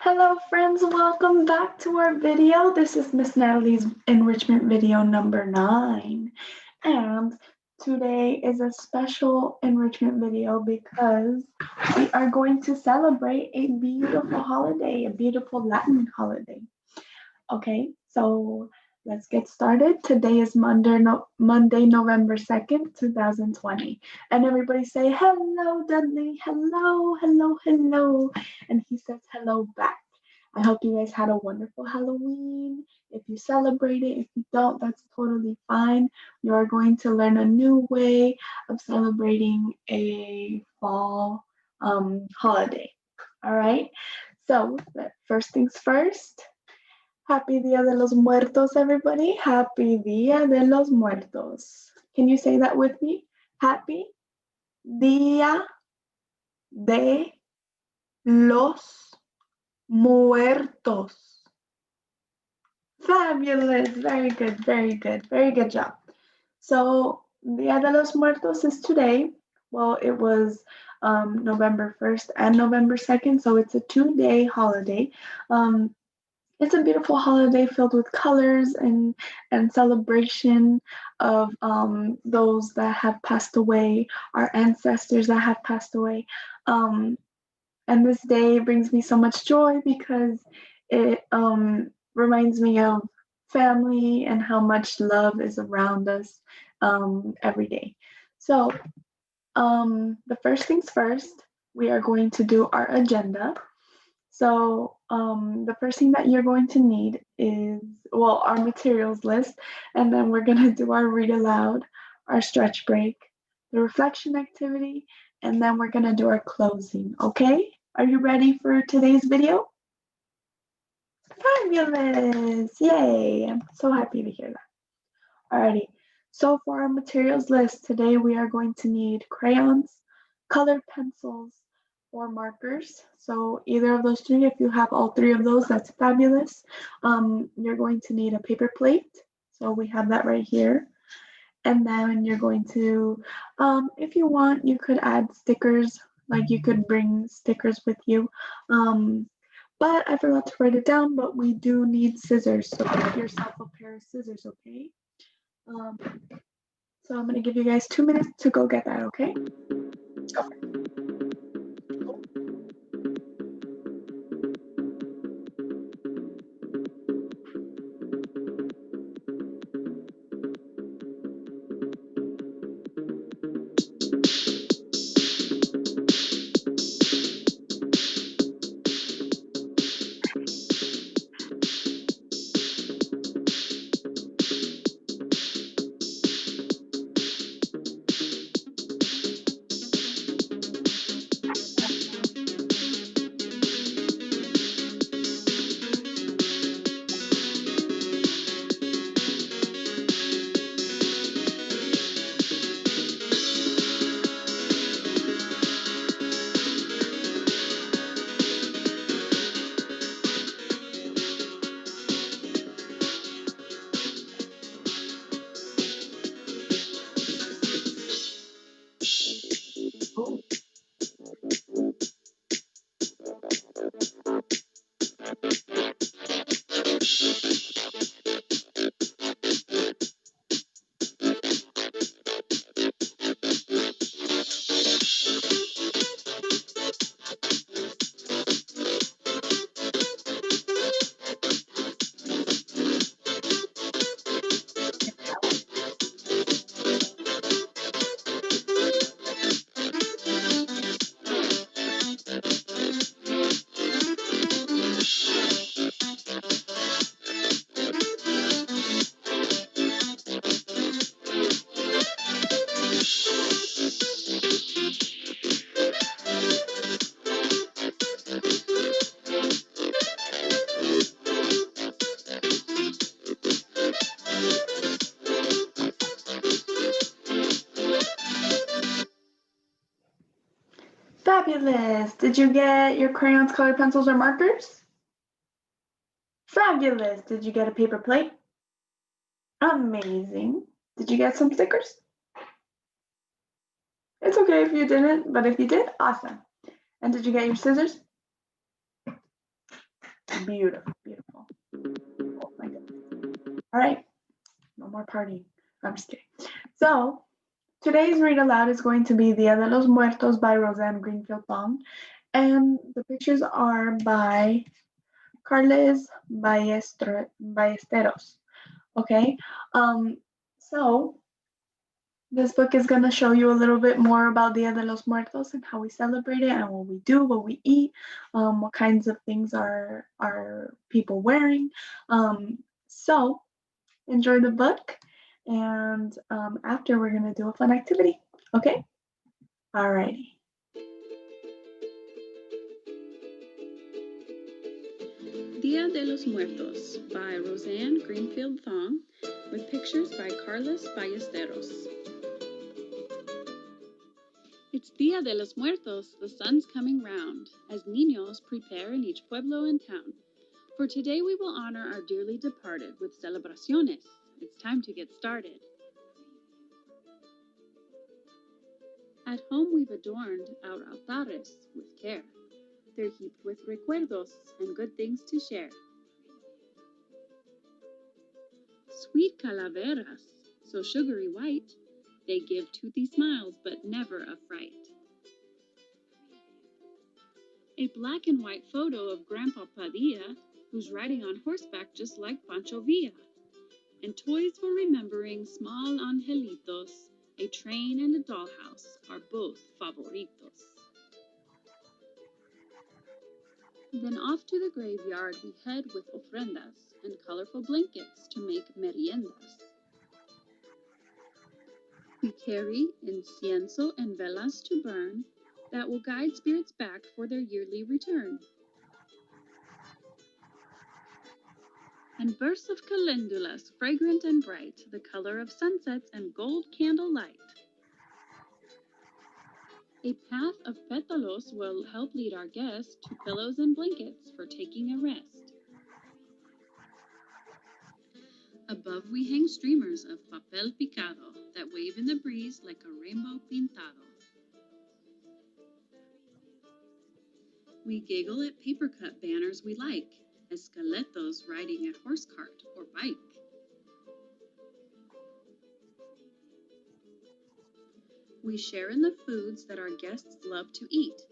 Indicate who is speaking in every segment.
Speaker 1: Hello friends, welcome back to our video. This is Miss Nataly's enrichment video number 9. And today is a special enrichment video because we are going to celebrate a beautiful holiday, a beautiful Latin holiday. Okay, so let's get started. Today is Monday, November 2nd, 2020. And everybody say, hello, Dudley. Hello, hello, hello. And he says hello back. I hope you guys had a wonderful Halloween. If you celebrate it, if you don't, that's totally fine. You are going to learn a new way of celebrating a fall holiday. All right, so first things first. Happy Dia de los Muertos, everybody. Happy Dia de los Muertos. Can you say that with me? Happy Dia de los Muertos. Fabulous. Very good, very good, very good job. So, Dia de los Muertos is today. Well, it was November 1st and November 2nd, so it's a 2-day holiday. It's a beautiful holiday filled with colors and celebration of those that have passed away, our ancestors that have passed away. And this day brings me so much joy because it reminds me of family and how much love is around us every day. So the first things first, we are going to do our agenda. So the first thing that you're going to need is, well, our materials list, and then we're going to do our read aloud, our stretch break, the reflection activity, and then we're going to do our closing, okay? Are you ready for today's video? Fabulous! Yay! I'm so happy to hear that. Alrighty, so for our materials list, today we are going to need crayons, colored pencils, or markers. So either of those three, if you have all three of those, that's fabulous. You're going to need a paper plate. So we have that right here. And then you're going to, if you want, you could add stickers, like you could bring stickers with you. But I forgot to write it down, but we do need scissors. So get yourself a pair of scissors, okay? So I'm gonna give you guys 2 minutes to go get that, okay? Okay. Fabulous! Did you get your crayons, colored pencils, or markers? Fabulous! Did you get a paper plate? Amazing! Did you get some stickers? It's okay if you didn't, but if you did, awesome. And did you get your scissors? beautiful, beautiful. Oh my goodness. All right, no more partying. I'm just kidding. So today's read aloud is going to be Dia de los Muertos by Roseann Greenfield Long, and the pictures are by Carles Ballesteros. Okay, so this book is going to show you a little bit more about Dia de los Muertos and how we celebrate it and what we do, what we eat, what kinds of things are people wearing. So enjoy the book, and after we're going to do a fun activity. Okay? Alrighty.
Speaker 2: Dia de los Muertos by Roseann Greenfield Thong with pictures by Carlos Ballesteros. It's Dia de los Muertos, the sun's coming round, as niños prepare in each pueblo and town. For today we will honor our dearly departed with celebraciones. It's time to get started. At home we've adorned our altares with care. They're heaped with recuerdos and good things to share. Sweet calaveras, so sugary white, they give toothy smiles but never a fright. A black and white photo of Grandpa Padilla, who's riding on horseback just like Pancho Villa. And toys for remembering small angelitos, a train and a dollhouse are both favoritos. Then off to the graveyard we head with ofrendas and colorful blankets to make meriendas. We carry incienso and velas to burn that will guide spirits back for their yearly return. And bursts of calendulas, fragrant and bright, the color of sunsets and gold candlelight. A path of pétalos will help lead our guests to pillows and blankets for taking a rest. Above we hang streamers of papel picado that wave in the breeze like a rainbow pintado. We giggle at paper cut banners we like, esqueletos riding a horse cart or bike. We share in the foods that our guests love to eat,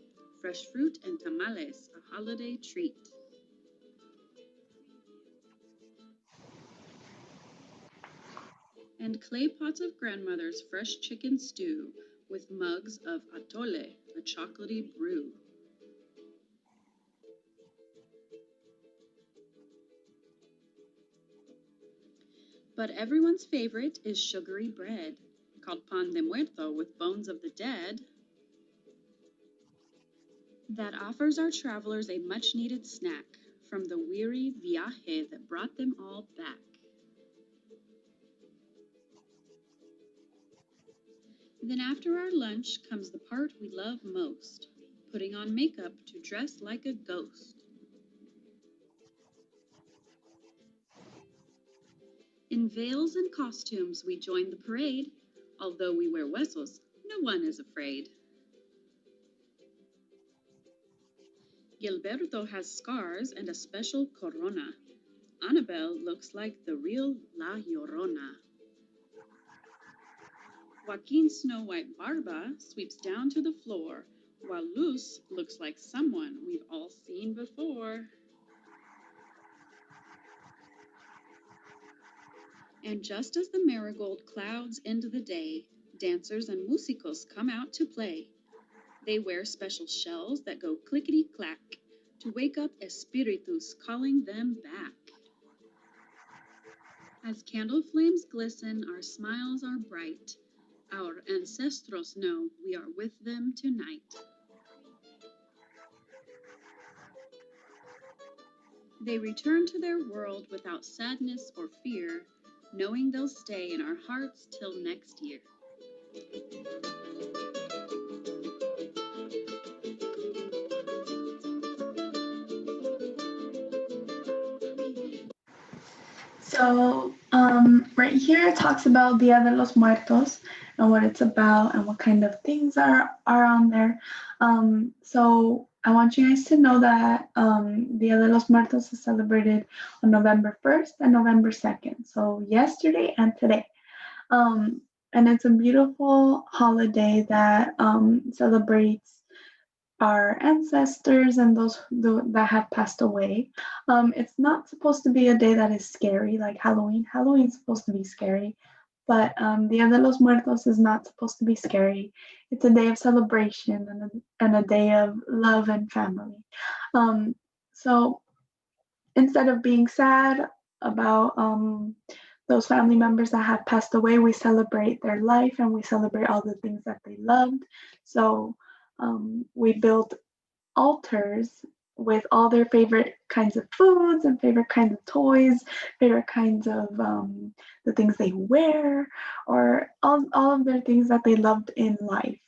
Speaker 2: fresh fruit and tamales, a holiday treat. And clay pots of grandmother's fresh chicken stew with mugs of atole, a chocolatey brew. But everyone's favorite is sugary bread, called pan de muerto with bones of the dead, that offers our travelers a much-needed snack from the weary viaje that brought them all back. Then after our lunch comes the part we love most, putting on makeup to dress like a ghost. In veils and costumes we join the parade. Although we wear huesos, no one is afraid. Gilberto has scars and a special corona. Annabelle looks like the real La Llorona. Joaquin's Snow White barba sweeps down to the floor, while Luz looks like someone we've all seen before. And just as the marigold clouds end the day, dancers and músicos come out to play. They wear special shells that go clickety-clack to wake up espíritus calling them back. As candle flames glisten, our smiles are bright. Our ancestros know we are with them tonight. They return to their world without sadness or fear, knowing they'll stay in our hearts till next year.
Speaker 1: So right here it talks about Dia de los Muertos and what it's about and what kind of things are on there. So I want you guys to know that Dia de los Muertos is celebrated on November 1st and November 2nd. So yesterday and today. Um, and it's a beautiful holiday that celebrates our ancestors and those that have passed away. It's not supposed to be a day that is scary like Halloween. Halloween's supposed to be scary, but Dia de los Muertos is not supposed to be scary. It's a day of celebration and a day of love and family. Um, so instead of being sad about those family members that have passed away, we celebrate their life and we celebrate all the things that they loved. So we build altars with all their favorite kinds of foods and favorite kinds of toys, favorite kinds of the things they wear, or all of their things that they loved in life.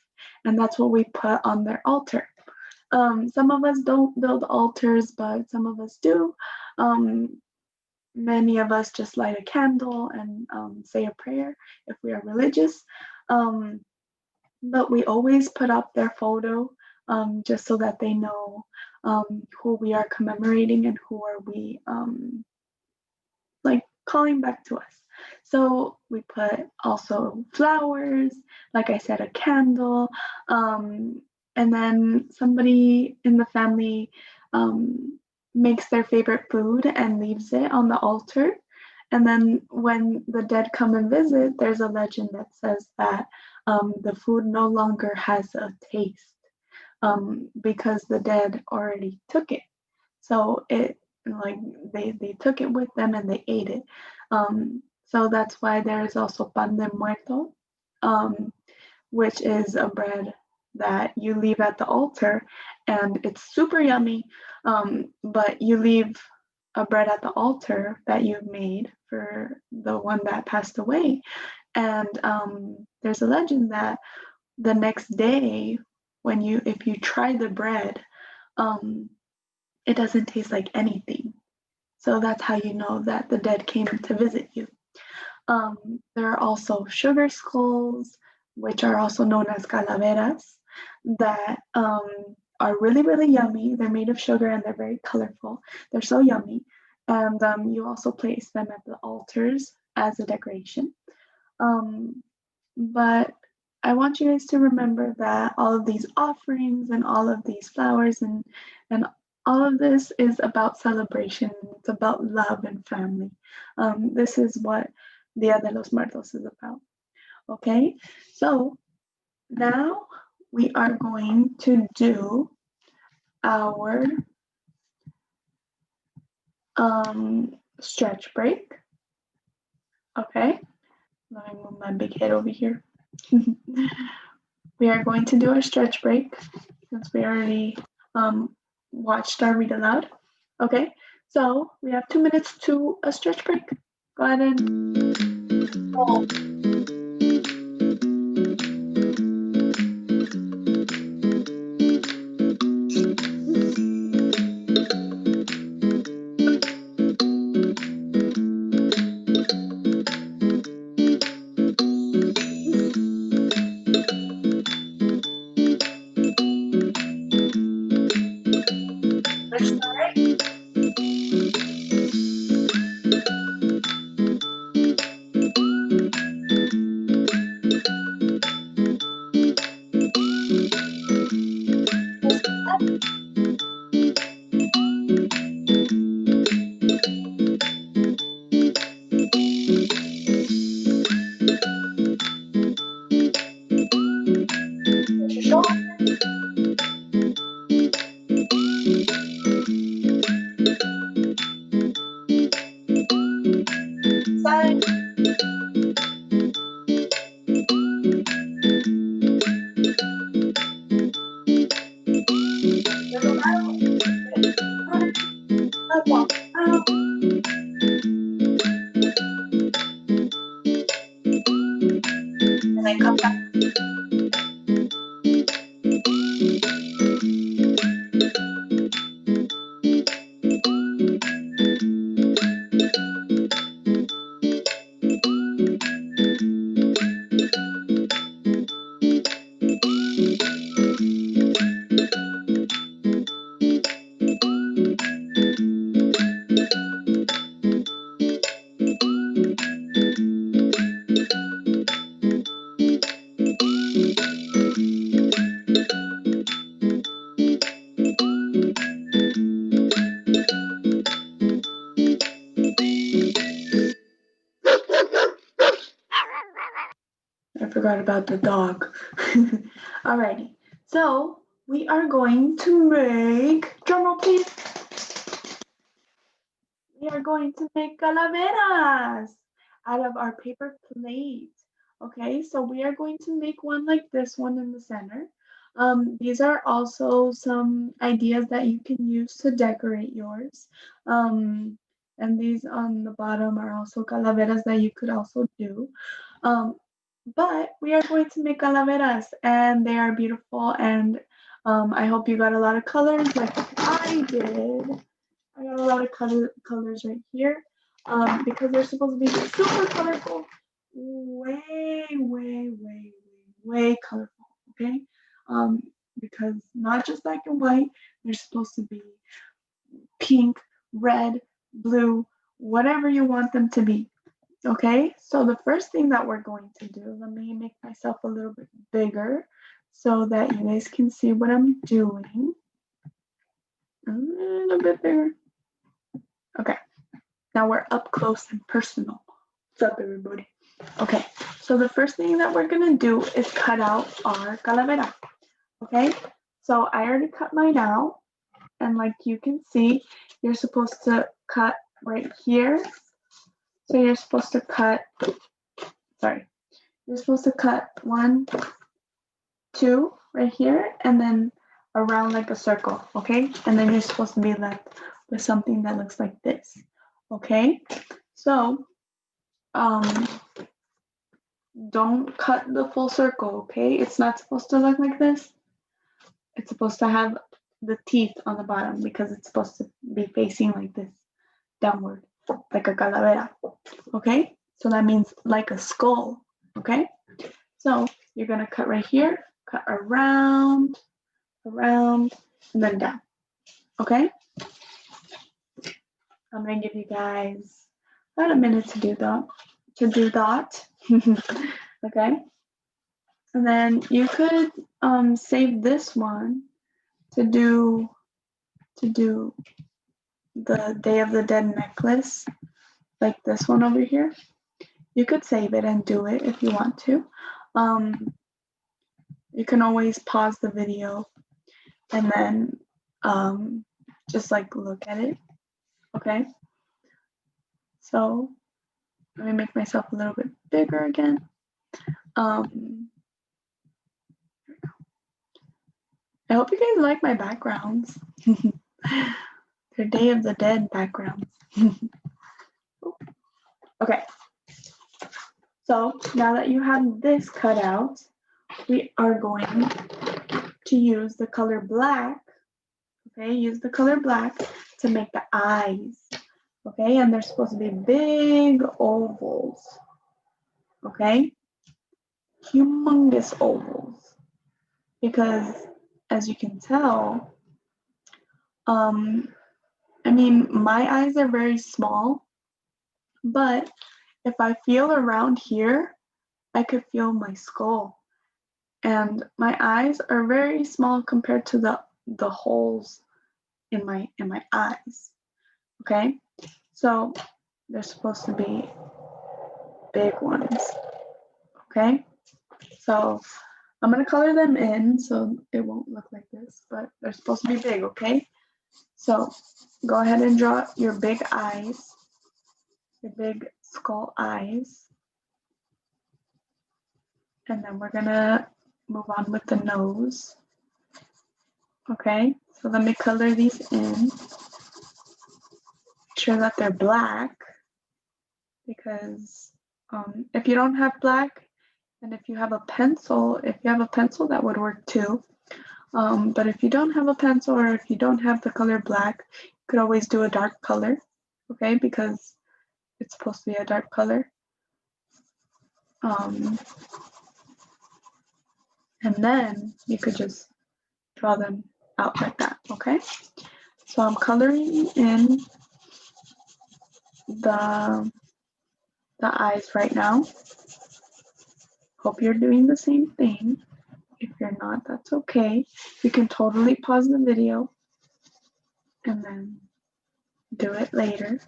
Speaker 1: And that's what we put on their altar. Some of us don't build altars, but some of us do. Um, Many of us just light a candle and say a prayer if we are religious. Um, but we always put up their photo just so that they know who we are commemorating and who are we like calling back to us. So we put also flowers, like I said, a candle, and then somebody in the family makes their favorite food and leaves it on the altar. And then when the dead come and visit, there's a legend that says that the food no longer has a taste because the dead already took it. So it like they took it with them and they ate it. So that's why there is also pan de muerto, um, which is a bread that you leave at the altar, and it's super yummy. But you leave a bread at the altar that you've made for the one that passed away, and there's a legend that the next day, when you if you try the bread, um, it doesn't taste like anything. So that's how you know that the dead came to visit you. There are also sugar skulls, which are also known as calaveras, that are really, really yummy. They're made of sugar and they're very colorful. They're so yummy. And you also place them at the altars as a decoration. Um, but I want you guys to remember that all of these offerings and all of these flowers and all of this is about celebration. It's about love and family. This is what Dia de los Muertos is about. Okay, so now we are going to do our stretch break. Okay, let me move my big head over here. We are going to do our stretch break since we already watched our read aloud. Okay, so we have 2 minutes to a stretch break. Go ahead and roll. Let's start. Push your shoulders. Side. Little out. Up, walk out. And then come back. forgot about the dog. Alrighty, so we are going to make, drumroll please. We are going to make calaveras out of our paper plate. Okay, so we are going to make one like this one in the center. These are also some ideas that you can use to decorate yours. And these on the bottom are also calaveras that you could also do. Um, but we are going to make calaveras and they are beautiful and I hope you got a lot of colors like I did. I got a lot of colors right here because they're supposed to be super colorful. Way, way, way, way, way colorful, okay? Because not just black and white, they're supposed to be pink, red, blue, whatever you want them to be. Okay, so the first thing that we're going to do, let me make myself a little bit bigger so that you guys can see what I'm doing. A little bit bigger. Okay, now we're up close and personal. What's up, everybody? Okay, so the first thing that we're gonna do is cut out our calavera. Okay, so I already cut mine out, and like you can see, you're supposed to cut right here. So you're supposed to cut, you're supposed to cut 1, 2 right here, and then around like a circle, okay? And then you're supposed to be left with something that looks like this, okay? So, don't cut the full circle, okay? It's not supposed to look like this. It's supposed to have the teeth on the bottom because it's supposed to be facing like this, downward, like a calavera, okay? So that means like a skull, okay? So you're gonna cut right here, cut around, and then down, okay? I'm gonna give you guys about a minute to do that, okay? And then you could save this one to do the Day of the Dead necklace, like this one over here. You could save it and do it if you want to. You can always pause the video and then just like look at it, okay? So let me make myself a little bit bigger again. I hope you guys like my backgrounds. They're Day of the Dead backgrounds. Okay. So now that you have this cut out, we are going to use the color black. Okay, use the color black to make the eyes. Okay, and they're supposed to be big ovals. Okay, humongous ovals. Because as you can tell, I mean, my eyes are very small, but if I feel around here, I could feel my skull. And my eyes are very small compared to the holes in my eyes. Okay? So they're supposed to be big ones. Okay? So I'm gonna color them in so it won't look like this, but they're supposed to be big, okay? So go ahead and draw your big eyes, your big skull eyes. And then we're gonna move on with the nose. Okay, so let me color these in. Make sure that they're black because if you don't have black, and if you have a pencil, that would work too. But if you don't have a pencil or if you don't have the color black, you could always do a dark color, okay, because it's supposed to be a dark color. And then you could just draw them out like that, okay? So I'm coloring in the eyes right now. Hope you're doing the same thing. If you're not, that's okay. You can totally pause the video and then do it later.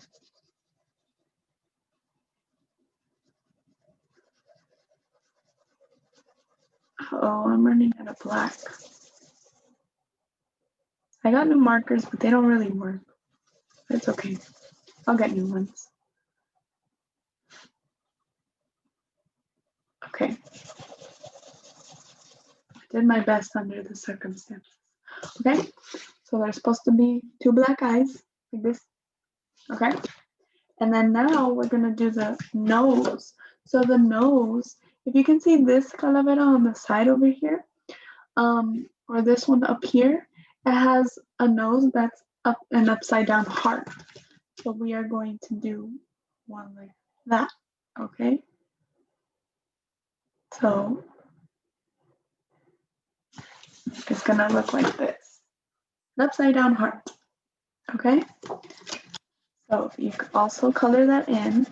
Speaker 1: Oh, I'm running out of black. I got new markers, but they don't really work. It's okay. I'll get new ones. Okay. I did my best under the circumstances. Okay, so there's supposed to be 2 black eyes, like this. Okay, and then now we're gonna do the nose. So the nose, if you can see this calavera on the side over here, or this one up here, it has a nose that's up an upside down heart. So we are going to do one like that. Okay, so it's gonna look like this, an upside down heart. Okay, so you could also color that in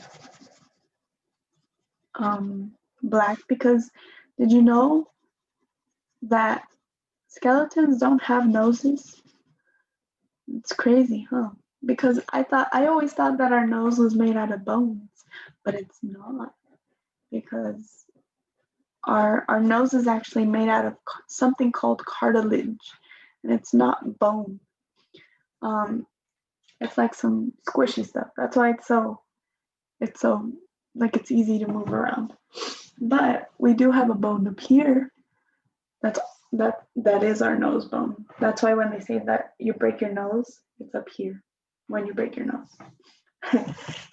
Speaker 1: black, because did you know that skeletons don't have noses? It's crazy, huh? Because I always thought that our nose was made out of bones, but it's not, because our nose is actually made out of something called cartilage, and it's not bone. It's like some squishy stuff. That's why it's so like it's easy to move around. But we do have a bone up here. That is our nose bone. That's why when they say that you break your nose, it's up here when you break your nose.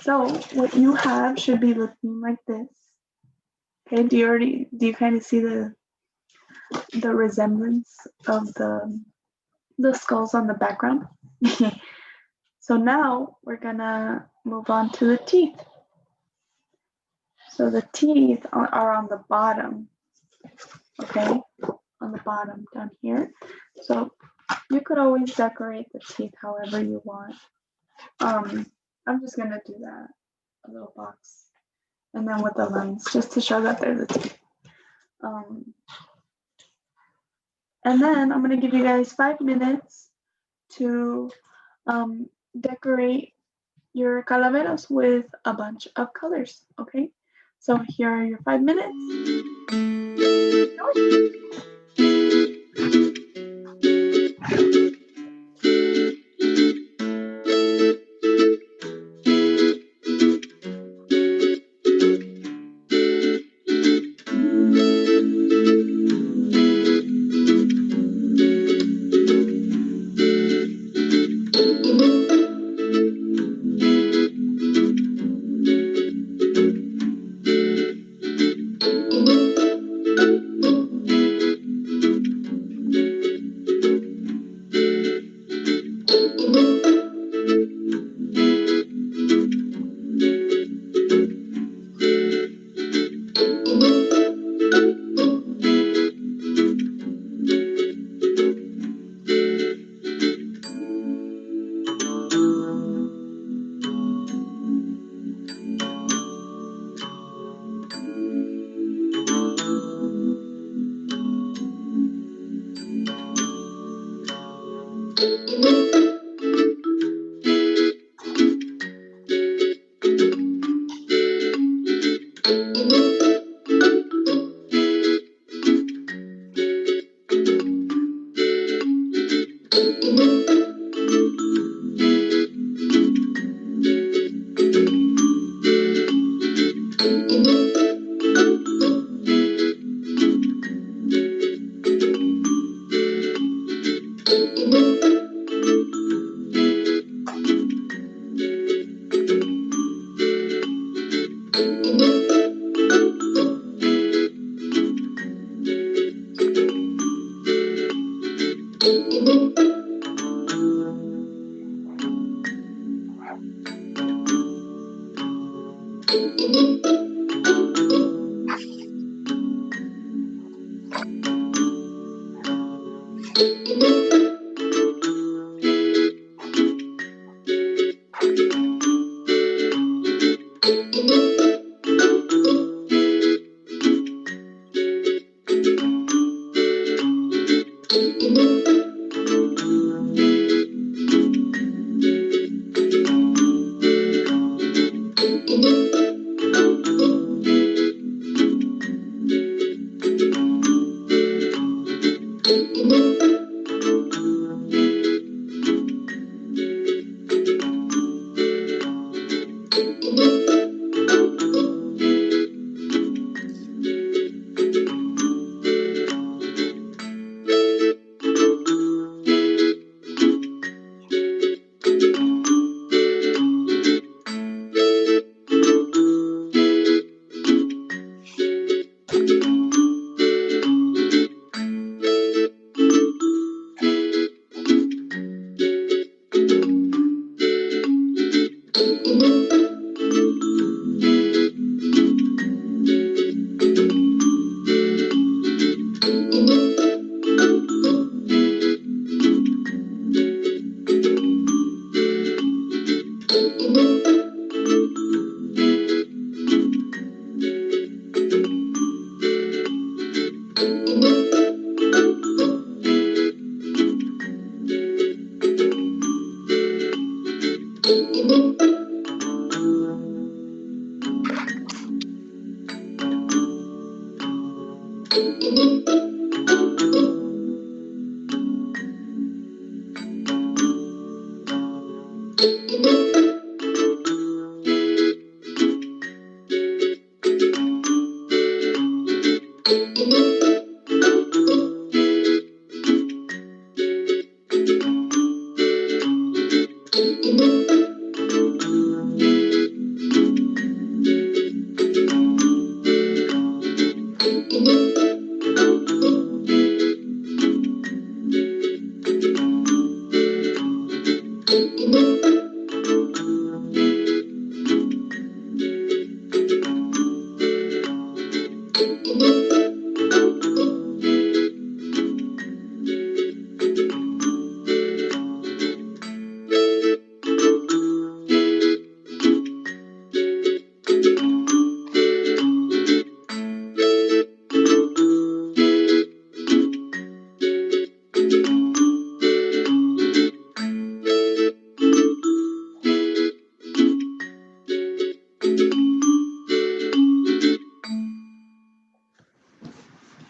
Speaker 1: So what you have should be looking like this. Okay, do you kind of see the resemblance of the skulls on the background? So now we're gonna move on to the teeth. So the teeth are on the bottom. Okay, on the bottom down here. So you could always decorate the teeth however you want. I'm just gonna do that, a little box, and then with the lines, just to show that they're the teeth. And then I'm gonna give you guys 5 minutes to decorate your calaveras with a bunch of colors. Okay, so here are your 5 minutes.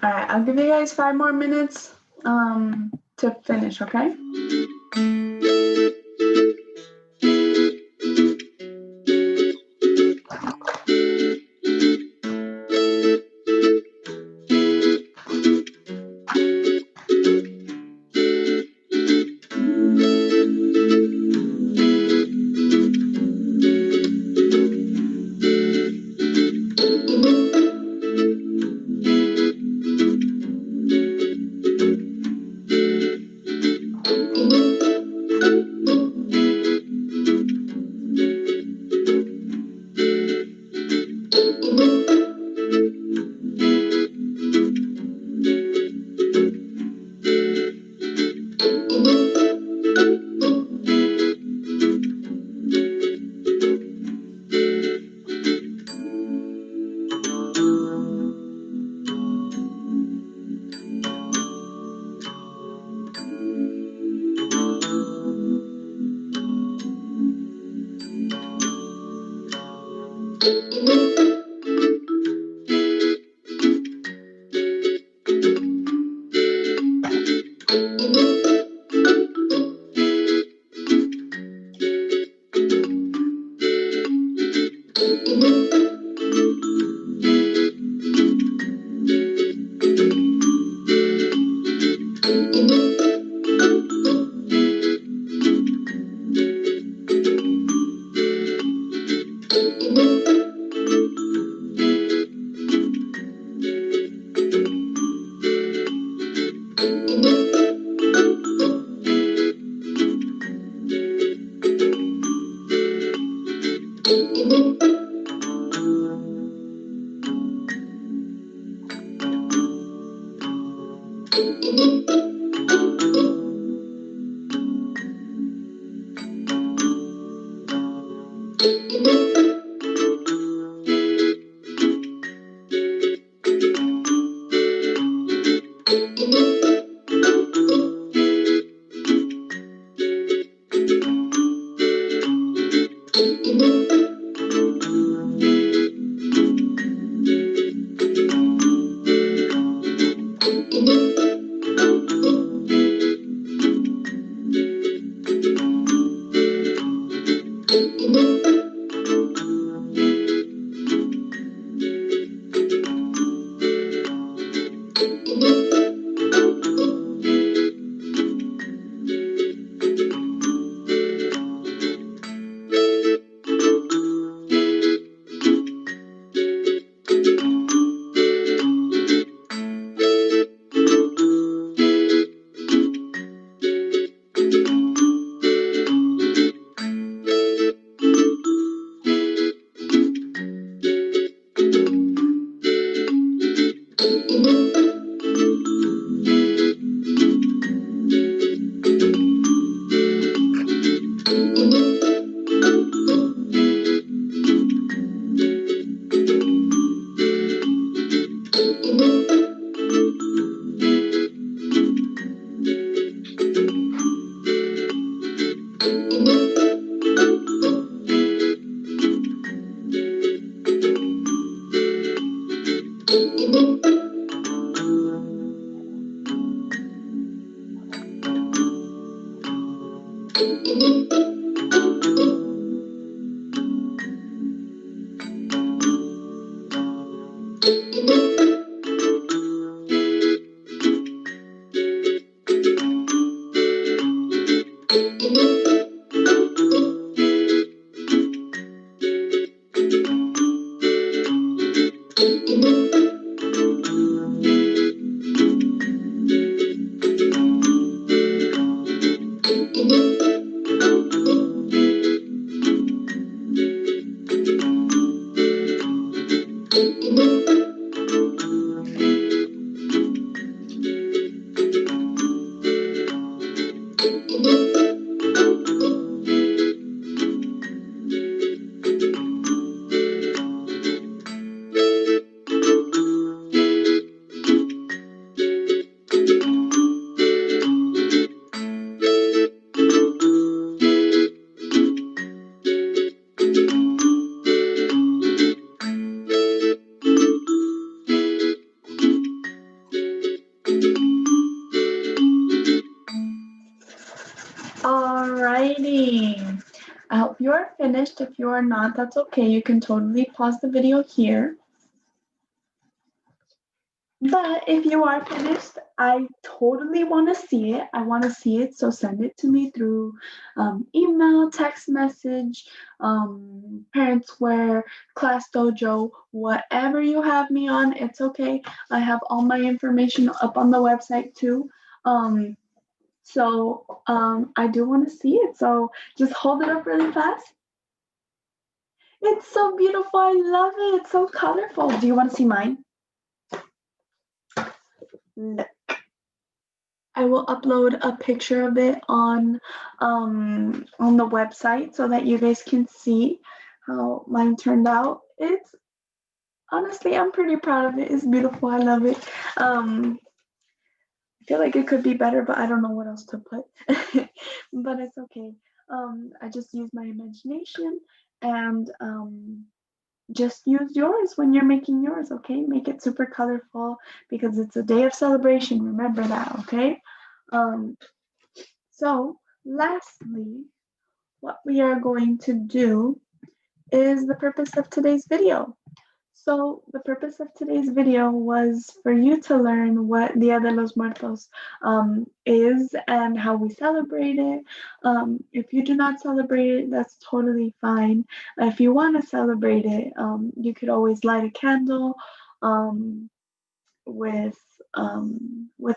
Speaker 1: All right, I'll give you guys 5 more minutes to finish, okay? if you're finished, if you are not, that's okay. You can totally pause the video here. But if you are finished, I totally want to see it. I want to see it, so send it to me through email, text message, ParentsWare, Class Dojo, whatever you have me on, it's okay. I have all my information up on the website too. I do want to see it, so just hold it up really fast. It's so beautiful. I love it. It's so colorful. Do you want to see mine? Look. I will upload a picture of it on the website so that you guys can see how mine turned out. It's honestly, I'm pretty proud of it. It's beautiful. I love it. I feel like it could be better, but I don't know what else to put. But it's okay. I just use my imagination and just use yours when you're making yours, okay? Make it super colorful because it's a day of celebration. Remember that, okay? So lastly, what we are going to do is the purpose of today's video. So the purpose of today's video was for you to learn what Dia de los Muertos is and how we celebrate it. If you do not celebrate it, that's totally fine. If you want to celebrate it, you could always light a candle with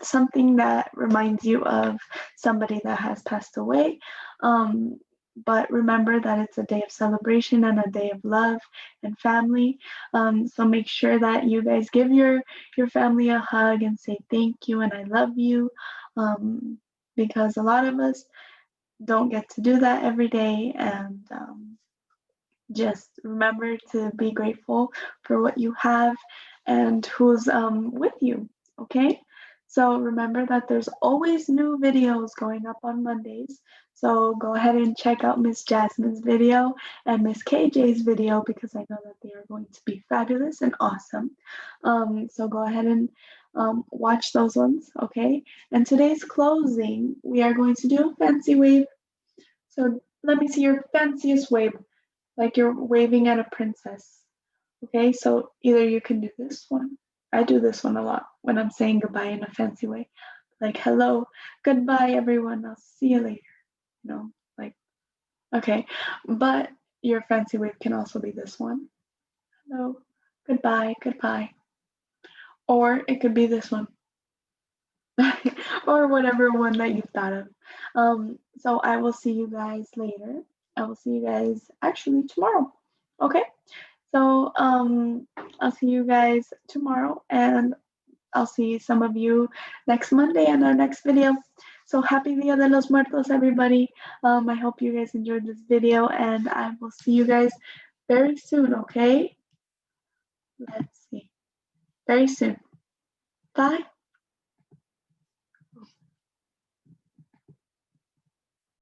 Speaker 1: something that reminds you of somebody that has passed away. But remember that it's a day of celebration and a day of love and family. So make sure that you guys give your family a hug and say thank you and I love you, because a lot of us don't get to do that every day. And just remember to be grateful for what you have and who's with you, okay? So remember that there's always new videos going up on Mondays. So go ahead and check out Miss Jasmine's video and Miss KJ's video because I know that they are going to be fabulous and awesome. So go ahead and watch those ones, okay? And today's closing, we are going to do a fancy wave. So let me see your fanciest wave, like you're waving at a princess. Okay, so either you can do this one. I do this one a lot when I'm saying goodbye in a fancy way. Like, hello, goodbye, everyone. I'll see you later. Like, okay. But your fancy wave can also be this one. Hello, goodbye, goodbye. Or it could be this one. Or whatever one that you've thought of. So I will see you guys later. I will see you guys actually tomorrow. Okay? So I'll see you guys tomorrow and I'll see some of you next Monday in our next video. So happy Dia de los Muertos, everybody. I hope you guys enjoyed this video and I will see you guys very soon, okay? Let's see. Very soon. Bye.